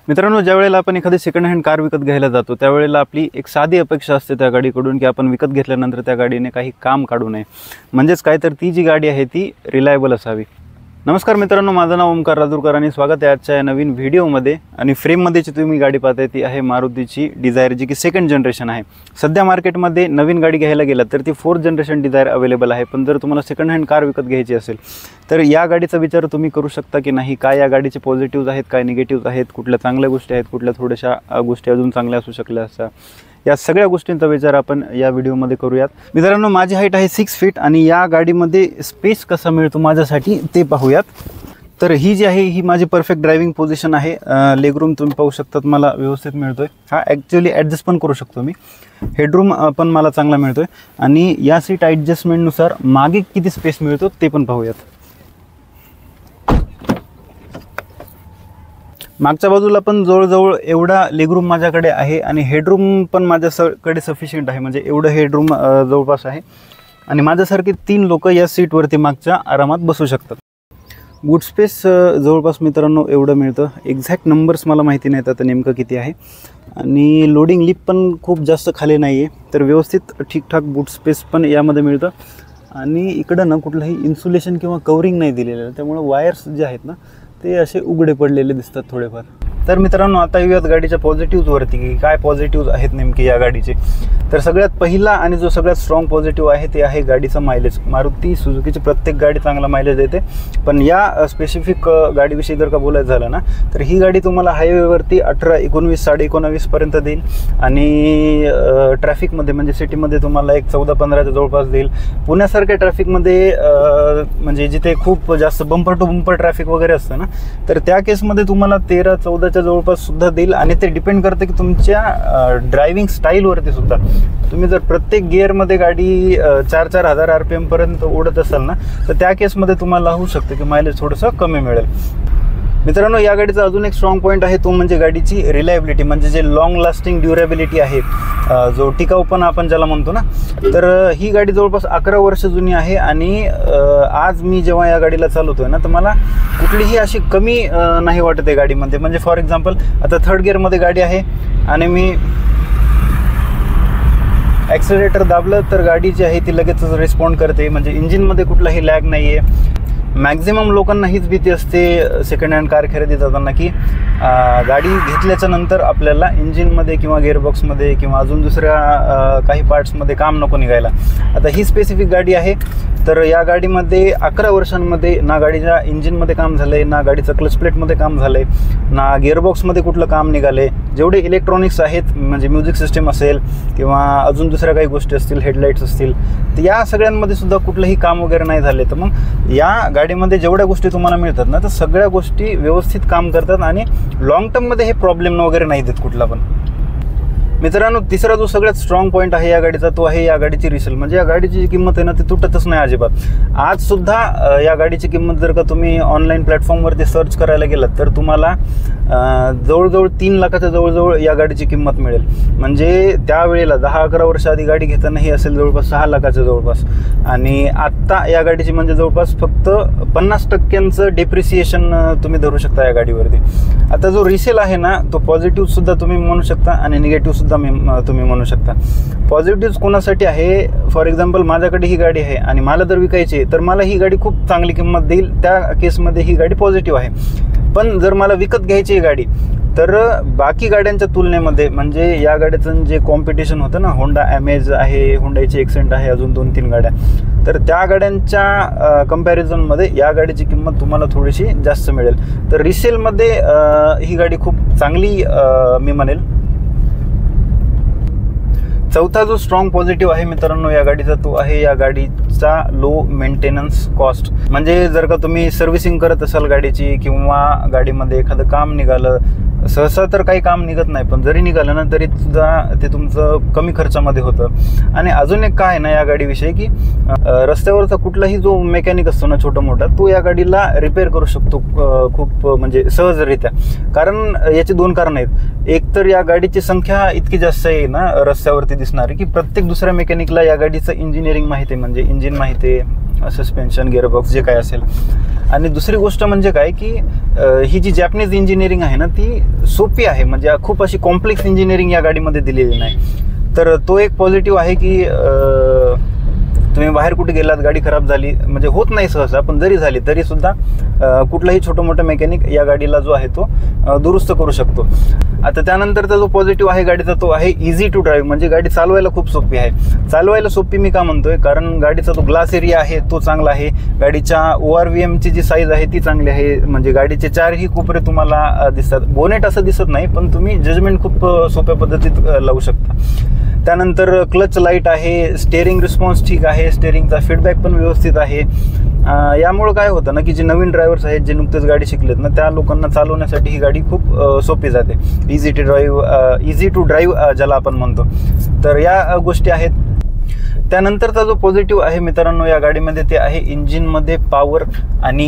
मित्रांनो, ज्या वेळेला आपण एखादी सेकंड हँड कार विकत घ्यायला जातो त्यावेळेला आपली एक साधी अपेक्षा असते त्या गाडीकडून की आपण विकत घेतल्यानंतर त्या गाडीने काही काम काढू नये, म्हणजेच काय तर ती जी गाडी आहे ती रिलायबल असावी. नमस्कार मित्रांनो, माझं नाव ओमकार राजूरकर आणि स्वागत आहे आजच्या या नवीन व्हिडिओमध्ये. आणि फ्रेममध्ये जी तुम्ही गाडी पाहताय ती आहे मारुतीची डिझायर, जी की सेकंड जनरेशन आहे. सध्या मार्केटमध्ये नवीन गाडी घ्यायला गेलात तर ती 4th जनरेशन डिझायर अवेलेबल आहे. पण जर तुम्हाला सेकंड हँड कार विकत घ्यायची असेल तर या गाडीचा विचार तुम्ही करू शकता की नाही, काय या गाडीचे पॉझिटिव्ज आहेत, काय निगेटिव्ज आहेत, कुठल्या चांगल्या गोष्टी आहेत, कुठल्या थोड्याशा गोष्टी अजून चांगल्या असू शकल्या असता, या सगळ्या गोष्टींचा विचार आपण या व्हिडिओमध्ये करूयात. मित्रांनो, माझी हाईट आहे 6 फीट आणि या गाडीमध्ये स्पेस कसा मिळतो माझ्यासाठी ते पाहूयात. तर ही जी आहे ही माझी परफेक्ट ड्रायव्हिंग पोझिशन आहे. लेगरूम तुम्ही पाहू शकतात मला व्यवस्थित मिळतोय. हा ॲक्च्युअली ॲडजस्ट पण करू शकतो मी. हेडरूम पण मला चांगला मिळतोय आणि या सीट ॲडजस्टमेंटनुसार मागे किती स्पेस मिळतो ते पण पाहूयात. मागच्या बाजूला पण जवळजवळ एवढा लेगरूम माझ्याकडे आहे आणि हेडरूम पण माझ्याकडे सफिशियंट आहे, म्हणजे एवढं हेडरूम जवळपास आहे आणि माझ्यासारखे 3 लोक या सीटवरती मागच्या आरामात बसू शकतात. बूट स्पेस जवळपास मित्रांनो एवढं मिळतं. एक्झॅक्ट नंबर्स मला माहिती नाहीत आता नेमकं किती आहे. आणि लोडिंग लिप पण खूप जास्त खाली नाही आहे, तर व्यवस्थित ठीकठाक बूट स्पेस पण यामध्ये मिळतं. आणि इकडं ना कुठलंही इन्सुलेशन किंवा कवरिंग नाही दिलेलं आहे, त्यामुळे वायर्स जे आहेत ना ते असे उघडे पडलेले दिसतात थोडेफार. तर मित्रांनो, आता येऊयात गाडीच्या पॉझिटिव्हवरती की काय पॉझिटिव्ह आहेत नेमके या गाडीचे. तर सगळ्यात पहिला आणि जो सगळ्यात स्ट्रॉंग पॉझिटिव्ह आहे ते आहे गाडीचा मायलेज. मारुती सुझुकीची प्रत्येक गाडी चांगला मायलेज देते, पण या स्पेसिफिक गाडीविषयी जर का बोलायचं झालं ना तर ही गाडी तुम्हाला हायवेवरती 18, 19, 19.5 पर्यंत देईल आणि ट्रॅफिकमध्ये म्हणजे सिटीमध्ये तुम्हाला एक 14-15च्या जवळपास देईल. पुण्यासारख्या ट्रॅफिकमध्ये म्हणजे जिथे खूप जास्त बंपर टू बंपर ट्रॅफिक वगैरे असतं ना, तर त्या केसमध्ये तुम्हाला 13-14च्या जवळपास सुद्धा देईल. आणि ते डिपेंड करते की तुमच्या ड्रायव्हिंग स्टाईलवरती सुद्धा. तुम्ही जर प्रत्येक गिअरमध्ये गाडी 4-4 हजार RPM पर्यंत ओढत असाल ना तर त्या केसमध्ये तुम्हाला होऊ शकतं की मायलेज थोडंसं कमी मिळेल. मित्रांनो, या गाडीचा अजून एक स्ट्रॉंग पॉईंट आहे तो म्हणजे गाडीची रिलायबिलिटी, म्हणजे जे लॉंग लास्टिंग ड्युरेबिलिटी आहे, जो टिकाऊपणा आपण ज्याला म्हणतो ना. तर ही गाडी जवळपास 11 वर्ष जुनी आहे आणि आज मी जेव्हा या गाडीला चालवतोय ना तर मला कुठलीही अशी कमी नाही वाटत आहे गाडीमध्ये. म्हणजे फॉर एक्झाम्पल आता 3rd गिअरमध्ये गाडी आहे आणि मी ॲक्सिलरेटर दाबलं तर गाडी जी आहे ती लगेचच रिस्पॉन्ड करते, म्हणजे इंजिनमध्ये कुठलाही लॅग नाही आहे. मॅक्झिमम लोकांना हीच भीती असते सेकंड हँड कार खरेदी करताना की गाडी घेतल्याच्या नंतर आपल्याला इंजिनमध्ये किंवा गिअरबॉक्समध्ये किंवा अजून दुसऱ्या काही पार्ट्समध्ये काम नको निघायला. आता ही स्पेसिफिक गाडी आहे, तर या गाडीमध्ये 11 वर्षांमध्ये ना गाडीच्या इंजिनमध्ये काम झालं आहे, ना गाडीचं क्लच प्लेटमध्ये काम झालं आहे, ना गिअरबॉक्समध्ये कुठलं काम निघालं आहे. जेवढे इलेक्ट्रॉनिक्स आहेत, म्हणजे म्युझिक सिस्टीम असेल किंवा अजून दुसऱ्या काही गोष्टी असतील, हेडलाईट्स असतील, तर या सगळ्यांमध्ये सुद्धा कुठलंही काम वगैरे नाही झाले. तर मग या गाडीमध्ये जेवढ्या गोष्टी तुम्हाला मिळतात ना तर सगळ्या गोष्टी व्यवस्थित काम करतात आणि लॉंग टर्ममध्ये हे प्रॉब्लेम वगैरे नाही देत कुठला पण. मित्रांनो, तिसरा जो सगळ्यात स्ट्रॉंग पॉईंट आहे या गाडीचा तो आहे या गाडीची रिसेल. म्हणजे या गाडीची जी किंमत आहे ना ती तुटतच नाही अजिबात. आज सुद्धा या गाडीची किंमत जर का तुम्ही ऑनलाईन प्लॅटफॉर्मवरती सर्च करायला गेलात तर तुम्हाला जवळजवळ 3 लाखाच्या जवळजवळ या गाडीची किंमत मिळेल. म्हणजे त्यावेळेला 10-11 वर्ष आधी गाडी घेतानाही असेल जवळपास 6 लाखाच्या जवळपास. आणि आत्ता या गाडीची म्हणजे जवळपास फक्त 50% डेप्रिसिएशन तुम्ही धरू शकता या गाडीवरती. आता जो रिसेल आहे ना तो पॉझिटिव्ह सुद्धा तुम्ही म्हणू शकता आणि निगेटिव्ह सुद्धा तुम्ही म्हणू शकता. पॉझिटिव्ह कोणासाठी आहे, फॉर एक्झाम्पल माझ्याकडे ही गाडी आहे आणि मला जर विकायची आहे तर मला ही गाडी खूप चांगली किंमत देईल, त्या केसमध्ये ही गाडी पॉझिटिव्ह आहे. पण जर मला विकत घ्यायची आहे गाडी तर बाकी गाड्यांच्या तुलनेमध्ये, म्हणजे या गाड्याचं जे कॉम्पिटिशन होतं ना, होंडा अमेज आहे, होंडाची एक्सेंट आहे, अजून 2-3 गाड्या, तर त्या गाड्यांच्या कंपॅरिझनमध्ये या गाडीची किंमत तुम्हाला थोडीशी जास्त मिळेल. तर रिसेलमध्ये ही गाडी खूप चांगली मी म्हणेल. चौथा जो स्ट्रॉंग पॉझिटिव्ह आहे मित्रांनो या गाडीचा तो आहे या गाडीचा लो मेंटेनन्स कॉस्ट. म्हणजे जर का तुम्ही सर्व्हिसिंग करत असाल गाडीची किंवा गाडीमध्ये एखादं काम निघालं, सहसा तर काही काम निघत नाही, पण जरी निघालं ना तरी सुद्धा ते तुमचं कमी खर्चामध्ये होतं. आणि अजून एक काय आहे ना या गाडीविषयी की रस्त्यावरचा कुठलाही जो मेकॅनिक असतो ना छोटा मोठा, तो या गाडीला रिपेअर करू शकतो खूप म्हणजे सहजरित्या. कारण याची 2 कारणं आहेत. एक तर या गाडीची संख्या इतकी जास्त आहे ना रस्त्यावरती दिसणारी की प्रत्येक दुसऱ्या मेकॅनिकला या गाडीचं इंजिनिअरिंग माहिती आहे, म्हणजे इंजिन माहिती आहे, सस्पेन्शन, गिअरबॉक्स जे काय असेल. आणि दुसरी गोष्ट म्हणजे काय की ही जी जॅपनीज इंजिनिअरिंग आहे ना ती सोपी आहे, म्हणजे खूप अशी कॉम्प्लेक्स इंजिनिअरिंग या गाडीमध्ये दिलेली नाही. तर तो एक पॉझिटिव्ह आहे की तुम्ही बाहेर कुठे गेलात, गाडी खराब झाली, म्हणजे होत नाही सहसा, पण जरी झाली तरी सुद्धा कुठलाही छोटं मोठं मेकॅनिक या गाडीला जो आहे तो दुरुस्त करू शकतो. आता त्यानंतरचा जो पॉझिटिव्ह आहे गाडीचा तो आहे इझी टू ड्राईव्ह, म्हणजे गाडी चालवायला खूप सोपी आहे. चालवायला सोपी मी का म्हणतोय, कारण गाडीचा जो ग्लास एरिया आहे तो चांगला आहे, गाडीच्या ORVMची जी साईज आहे ती चांगली आहे, म्हणजे गाडीचे चारही कोपरे तुम्हाला दिसतात. बोनेट असं दिसत नाही, पण तुम्ही जजमेंट खूप सोप्या पद्धतीत लावू शकता. त्यानंतर क्लच लाईट आहे, स्टेअरिंग रिस्पॉन्स ठीक आहे, स्टेअरिंगचा फीडबॅक पण व्यवस्थित आहे. यामुळं काय होतं ना की जे नवीन ड्रायव्हर्स आहेत, जे नुकतेच गाडी शिकलेत ना, त्या लोकांना चालवण्यासाठी ही गाडी खूप सोपी जाते. इझी टू ड्राईव्ह ज्याला आपण म्हणतो. तर या गोष्टी आहेत. त्यानंतरचा जो पॉझिटिव्ह आहे मित्रांनो या गाडीमध्ये ते आहे इंजिनमध्ये पॉवर आणि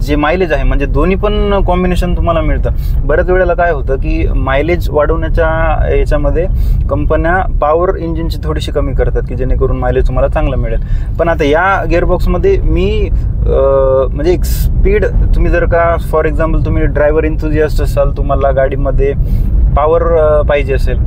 जे मायलेज आहे, म्हणजे दोन्ही पण कॉम्बिनेशन तुम्हाला मिळतं. बऱ्याच वेळेला काय होतं की मायलेज वाढवण्याच्या याच्यामध्ये कंपन्या पॉवर इंजिनची थोडीशी कमी करतात की जेणेकरून मायलेज तुम्हाला चांगलं मिळेल. पण आता या गिअरबॉक्समध्ये मी म्हणजे एक स्पीड, तुम्ही जर का फॉर एक्झाम्पल तुम्ही ड्रायव्हर एन्थुझियास्ट असाल, तुम्हाला गाडीमध्ये पॉवर पाहिजे असेल,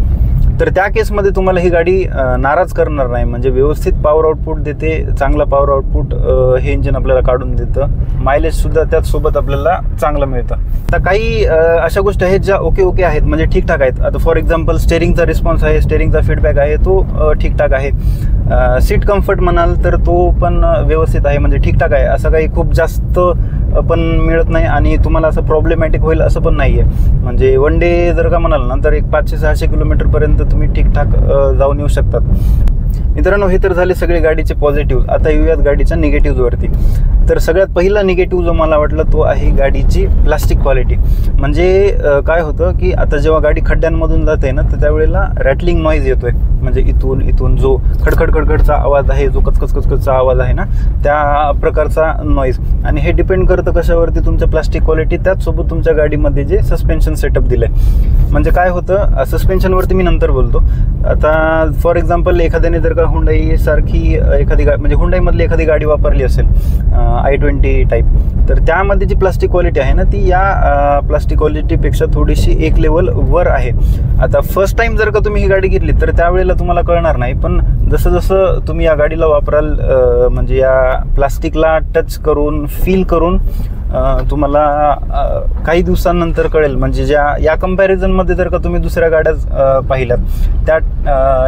तर त्या केसमध्ये तुम्हाला ही गाडी नाराज करणार नाही, म्हणजे व्यवस्थित पॉवर आउटपुट देते, चांगला पॉवर आउटपुट हे इंजिन आपल्याला काढून देतं. मायलेजसुद्धा त्याचसोबत आपल्याला चांगलं मिळतं. आता काही अशा गोष्टी आहेत ज्या ओके आहेत, म्हणजे ठीकठाक आहेत. आता फॉर एक्झाम्पल स्टेअरिंगचा रिस्पॉन्स आहे, स्टेअरिंगचा फीडबॅक आहे, तो ठीकठाक आहे. सीट कम्फर्ट म्हणाल तर तो पण व्यवस्थित आहे, म्हणजे ठीकठाक आहे. असं काही खूप जास्त पण मिळत नाही आणि तुम्हाला असं प्रॉब्लेमॅटिक होईल असं पण नाही आहे. म्हणजे वन डे जर का म्हणाल ना तर एक 500-600 किलोमीटरपर्यंत तुम्ही ठीकठाक जाऊन येऊ शकतात. मित्रांनो, हे तर झाले सगळे गाडीचे पॉझिटिव्ह. आता येऊयात गाडीच्या निगेटिव्हवरती. तर सगळ्यात पहिला निगेटिव्ह जो मला वाटला तो आहे गाडीची प्लास्टिक क्वालिटी. म्हणजे काय होतं की आता जेव्हा गाडी खड्ड्यांमधून जाते ना तर त्यावेळेला रॅटलिंग नॉईज येतोय, म्हणजे इथून जो खडखडचा आवाज आहे, जो कचकचचा आवाज आहे ना, त्या प्रकारचा नॉईज. आणि हे डिपेंड करतं कशावरती, तुमच्या प्लास्टिक क्वालिटी, त्याचसोबत तुमच्या गाडीमध्ये जे सस्पेन्शन सेटअप दिलं आहे. म्हणजे काय होतं, सस्पेन्शनवरती मी नंतर बोलतो. आता फॉर एक्झाम्पल एखाद्याने जर का हुंडाई सारखी एखादी म्हणजे हुंडाईमधली एखादी गाडी वापरली असेल i20 टाईप, तर त्यामध्ये जी प्लास्टिक क्वालिटी आहे ना ती या प्लास्टिक क्वालिटीपेक्षा थोडीशी एक लेवल वर आहे. आता फर्स्ट टाइम जर का तुम्ही ही गाडी घेतली तर त्यावेळेला तुम्हाला कळणार नाही, पण जसं तुम्ही या गाडीला वापराल, म्हणजे या प्लास्टिकला टच करून, फील करून तुम्हाला काही दिवसांनंतर कळेल. म्हणजे या कंपॅरिझनमध्ये जर का तुम्ही दुसऱ्या गाड्या पाहिल्यात त्या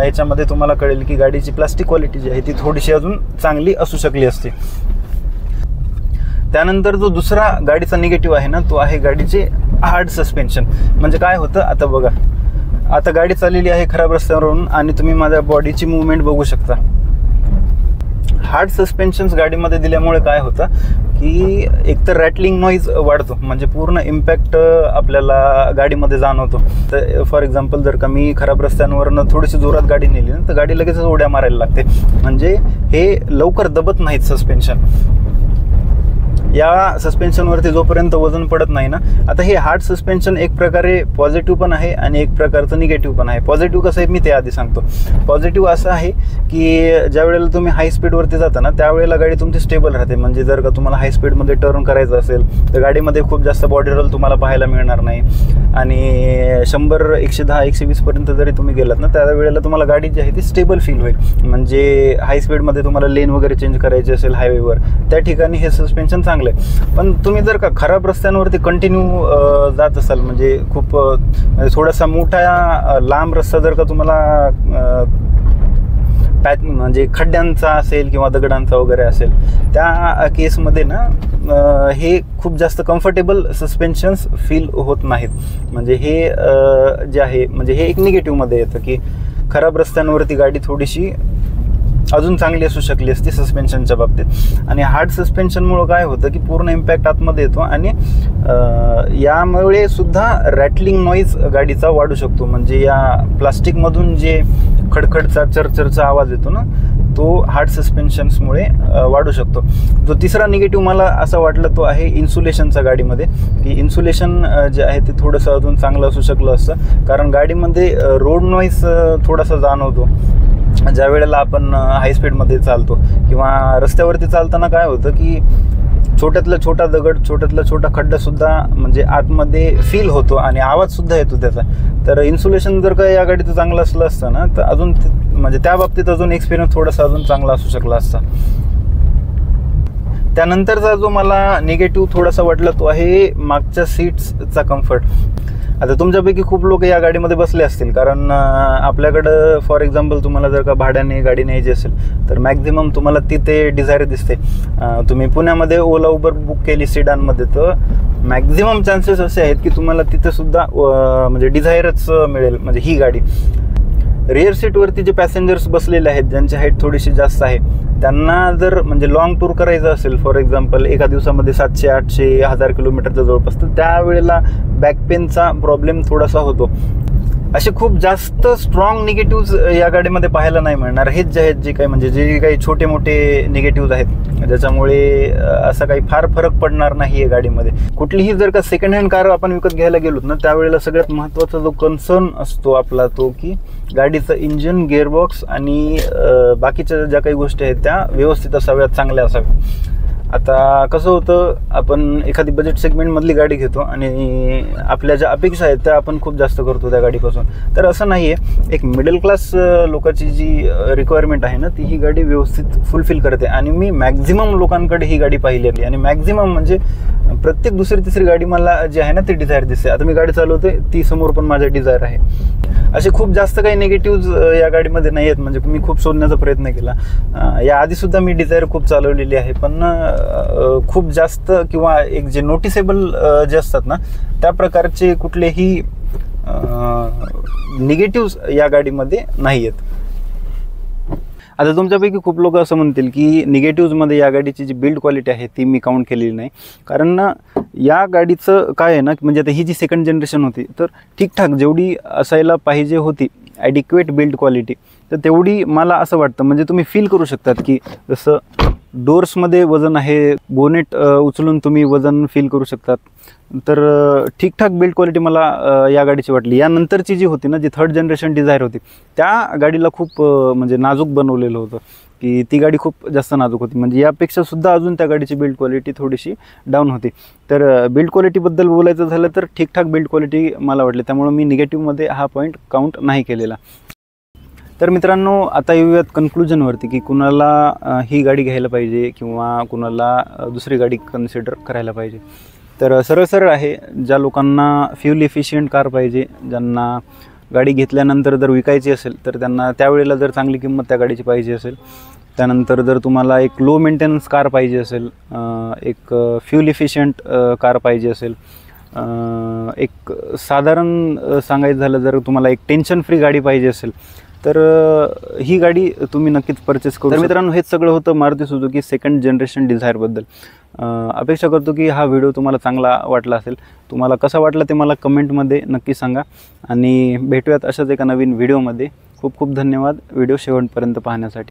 याच्यामध्ये तुम्हाला कळेल की गाडीची प्लास्टिक क्वालिटी जी आहे ती थोडीशी अजून चांगली असू शकली असते. त्यानंतर जो दुसरा गाडीचा निगेटिव्ह आहे ना तो आहे गाडीचे हार्ड सस्पेन्शन. म्हणजे काय होतं, आता बघा, आता गाडी चाललेली आहे खराब रस्त्यावरून आणि तुम्ही माझ्या बॉडीची मूवमेंट बघू शकता. हार्ड सस्पेन्शन्स गाडीमध्ये दिल्यामुळे काय होतं की एकतर रॅटलिंग नॉईज वाढतो, म्हणजे पूर्ण इम्पॅक्ट आपल्याला गाडीमध्ये जाणवतो. तर फॉर एक्झाम्पल जर का मी खराब रस्त्यांवरनं थोडीशी जोरात गाडी नेली ना तर गाडी लगेचच उड्या मारायला लागते, म्हणजे हे लवकर दबत नाहीत सस्पेन्शन. या सस्पेन्शनवरती जोपर्यंत वजन पडत नाही ना, आता हे हार्ड सस्पेन्शन एक प्रकारे पॉझिटिव्ह पण आहे आणि एक प्रकारचं निगेटिव्ह पण आहे. पॉझिटिव्ह कसं आहे मी ते आधी सांगतो. पॉझिटिव्ह असं आहे की ज्या वेळेला तुम्ही हाय स्पीडवरती जाता ना त्यावेळेला गाडी तुमची स्टेबल राहते. म्हणजे जर का तुम्हाला हाय स्पीडमध्ये टर्न करायचं असेल तर गाडीमध्ये खूप जास्त बॉडी रोल तुम्हाला पाहायला मिळणार नाही. आणि 100, 110, 120 पर्यंत जरी तुम्ही गेलात ना त्यावेळेला तुम्हाला गाडी जी आहे ती स्टेबल फील होईल. म्हणजे हाय स्पीडमध्ये तुम्हाला लेन वगैरे चेंज करायची असेल हायवेवर, त्या ठिकाणी हे सस्पेन्शन चांगलं आहे. पण तुम्ही जर का खराब रस्त्यांवरती कंटिन्यू जात असाल, म्हणजे खूप थोडासा मोठा लांब रस्ता जर का तुम्हाला म्हणजे खड्ड्यांचा असेल किंवा दगडांचा वगैरे असेल, त्या केसमध्ये ना हे खूप जास्त कम्फर्टेबल सस्पेन्शन्स फील होत नाहीत. म्हणजे हे जे आहे म्हणजे हे एक निगेटिव्हमध्ये येतं की खराब रस्त्यांवरती गाडी थोडीशी अजून चांगली असू शकली असती सस्पेन्शनच्या बाबतीत. आणि हार्ड सस्पेन्शनमुळं काय होतं की पूर्ण इम्पॅक्ट आतमध्ये येतो आणि यामुळे सुद्धा रॅटलिंग नॉईज गाडीचा वाढू शकतो. म्हणजे या प्लास्टिकमधून जे खडखडचा चरचरचा आवाज येतो ना तो हार्ड सस्पेन्शन्समुळे वाढू शकतो. जो तिसरा निगेटिव्ह मला असं वाटलं तो आहे इन्सुलेशनचा गाडीमध्ये, की इन्सुलेशन जे आहे ते थोडंसं अजून चांगलं असू शकलं असतं, कारण गाडीमध्ये रोड नॉईज थोडासा जाणवतो. ज्या वेळेला आपण हाय स्पीडमध्ये चालतो किंवा रस्त्यावरती चालताना काय होतं की छोट्यातला छोटा दगड, छोट्यातला छोटा खड्डासुद्धा म्हणजे आतमध्ये फील होतो आणि आवाजसुद्धा येतो त्याचा. तर इन्सुलेशन जर का या गाडीचं चांगलं असलं असतं ना, तर अजून म्हणजे त्या बाबतीत अजून एक्सपिरियन्स थोडासा अजून चांगला असू शकला असता. त्यानंतरचा जो मला निगेटिव्ह थोडासा वाटला तो आहे मागच्या सीट्सचा कम्फर्ट. आता तुमच्यापैकी खूप लोक या गाडीमध्ये बसले असतील, कारण आपल्याकडं फॉर एक्झाम्पल तुम्हाला जर का भाड्याने गाडी न्यायची असेल तर मॅक्झिमम तुम्हाला तिथे डिझायर दिसते. तुम्ही पुण्यामध्ये ओला उबर बुक केली सिडानमध्ये तर मॅक्झिमम चान्सेस असे आहेत की तुम्हाला तिथेसुद्धा म्हणजे डिझायरच मिळेल. म्हणजे ही गाडी रिअर सीटवरती जे पॅसेंजर्स बसलेले आहेत, ज्यांची हाईट थोडीशी जास्त आहे, त्यांना जर म्हणजे लॉंग टूर करायचं असेल फॉर एक्झाम्पल एका दिवसामध्ये 700, 800, 1000 किलोमीटरच्या जवळपास, तर त्यावेळेला बॅकपेनचा प्रॉब्लेम थोडासा होतो. असे खूप जास्त स्ट्रॉंग निगेटिव्ज या गाडीमध्ये पाहायला नाही मिळणार. हेच जे आहेत जे काही म्हणजे जे काही छोटे मोठे निगेटिव्ज आहेत ज्याच्यामुळे असा काही फार फरक पडणार नाही आहे गाडीमध्ये. कुठलीही जर का सेकंड हँड कार आपण विकत घ्यायला गेलोत ना, त्यावेळेला सगळ्यात महत्त्वाचा जो कन्सर्न असतो आपला तो की गाडीचं इंजिन, गिअरबॉक्स आणि बाकीच्या ज्या काही गोष्टी आहेत त्या व्यवस्थित असाव्यात, चांगल्या असाव्यात. आता कसं होतं, आपण एखादी बजेट सेगमेंटमधली गाडी घेतो आणि आपल्या ज्या अपेक्षा आहेत त्या आपण खूप जास्त करतो त्या गाडीपासून. तर असं नाही आहे, एक मिडल क्लास लोकांची जी रिक्वायरमेंट आहे ना, ती ही गाडी व्यवस्थित फुलफिल करते. आणि मी मॅक्झिमम लोकांकडे ही गाडी पाहिलेली आणि मॅक्झिमम म्हणजे प्रत्येक दुसरी तिसरी गाडी मला जी आहे ना ती डिझायर दिसते. आता मी गाडी चालवते ती समोर पण माझ्या डिझायर आहे. असे खूप जास्त काही निगेटिव्ज या गाडीमध्ये नाही आहेत. म्हणजे मी खूप शोधण्याचा प्रयत्न केला. या आधीसुद्धा मी डिझायर खूप चालवलेली आहे, पण खूप जास्त किंवा एक जे नोटिसेबल जे असतात ना त्या प्रकारचे कुठलेही निगेटिव्ज या गाडीमध्ये नाही आहेत. आता तुमच्यापैकी खूप लोक असं म्हणतील की निगेटिव्जमध्ये या गाडीची जी बिल्ड क्वालिटी आहे ती मी काउंट केलेली नाही, कारण या गाडीचं काय आहे ना, म्हणजे आता ही जी सेकंड जनरेशन होती तर ठीकठाक जेवढी असायला पाहिजे होती ॲडिक्वेट बिल्ड क्वालिटी, तर तेवढी मला असं वाटतं. म्हणजे तुम्ही फील करू शकतात की जसं डोर्समध्ये वजन आहे, बोनेट उचलून तुम्ही वजन फील करू शकतात. तर ठीकठाक बिल्ड क्वालिटी मला या गाडीची वाटली. यानंतरची जी होती ना, जी थर्ड जनरेशन डिझायर होती, त्या गाडीला खूप म्हणजे नाजूक बनवलेलं होतं की ती गाडी खूप जास्त नाजूक होती. म्हणजे यापेक्षा सुद्धा अजून त्या गाडीची बिल्ड क्वालिटी थोडीशी डाऊन होती. तर बिल्ड क्वालिटीबद्दल बोलायचं झालं तर ठीकठाक बिल्ड क्वालिटी मला वाटली, त्यामुळे मी निगेटिव्हमध्ये हा पॉईंट काउंट नाही केलेला. तर मित्रांनो, आता येऊयात कन्क्लुजनवरती की कुणाला ही गाडी घ्यायला पाहिजे किंवा कुणाला दुसरी गाडी कन्सिडर करायला पाहिजे. तर सरळ सरळ आहे, ज्या लोकांना फ्यूल इफिशियंट कार पाहिजे, ज्यांना गाडी घेतल्यानंतर जर विकायची असेल तर त्यांना त्यावेळेला जर चांगली किंमत त्या गाडीची पाहिजे असेल, त्यानंतर जर तुम्हाला एक लो मेंटेनन्स कार पाहिजे असेल, एक फ्यूल इफिशियंट कार पाहिजे असेल, एक साधारण सांगायचं झालं जर तुम्हाला एक टेन्शन फ्री गाडी पाहिजे असेल, तर ही गाडी तुम्ही नक्कीच परचेस करू. तर मित्रांनो, हेच सगळं होतं मारुती सुझुकी सेकंड जनरेशन डिझायरबद्दल. अपेक्षा करतो की हा व्हिडिओ तुम्हाला चांगला वाटला असेल. तुम्हाला कसा वाटला ते मला कमेंटमध्ये नक्की सांगा आणि भेटूयात अशाच एका नवीन व्हिडिओमध्ये. खूप खूप धन्यवाद व्हिडिओ शेवटपर्यंत पाहण्यासाठी.